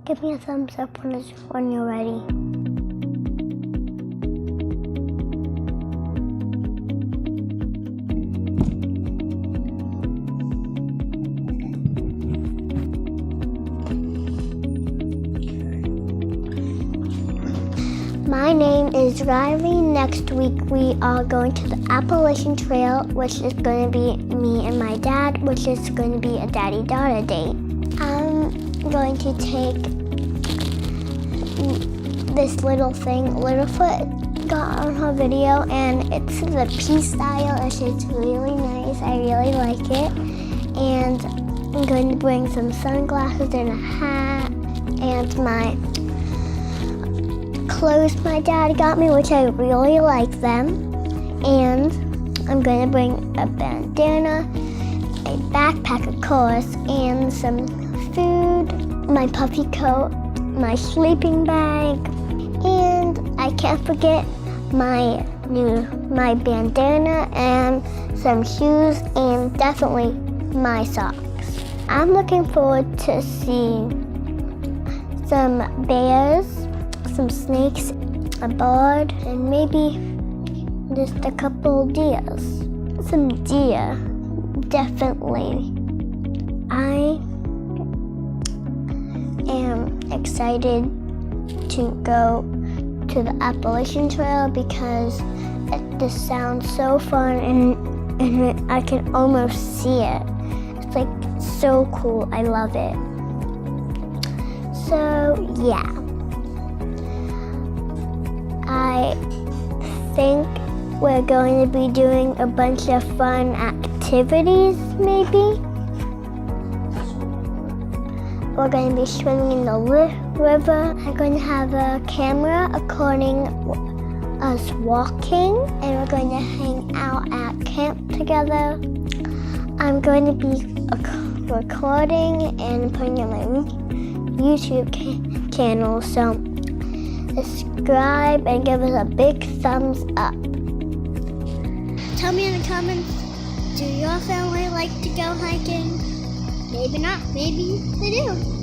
Give me a thumbs up when you're ready. My name is Ryleigh. Next week we are going to the Appalachian Trail, which is going to be me and my dad, which is going to be a daddy-daughter date. I'm going to take this little thing Littlefoot got on her video, and it's the peace style, and it's really nice. I really like it. And I'm going to bring some sunglasses and a hat and my clothes my dad got me, which I really like them. And I'm going to bring a bandana, a backpack of course, and some food, my puffy coat, my sleeping bag, and I can't forget my bandana and some shoes, and definitely my socks. I'm looking forward to seeing some bears, some snakes, a bird, and maybe just a couple deers. Some deer, definitely. I am excited to go to the Appalachian Trail because it just sounds so fun, and I can almost see it. It's like so cool. I love it. So yeah. I think we're going to be doing a bunch of fun activities, maybe. We're going to be swimming in the river. I'm going to have a camera recording us walking, and we're going to hang out at camp together. I'm going to be recording and putting it on my YouTube channel, so subscribe and give us a big thumbs up. Tell me in the comments, do your family like to go hiking? Maybe not, maybe they do.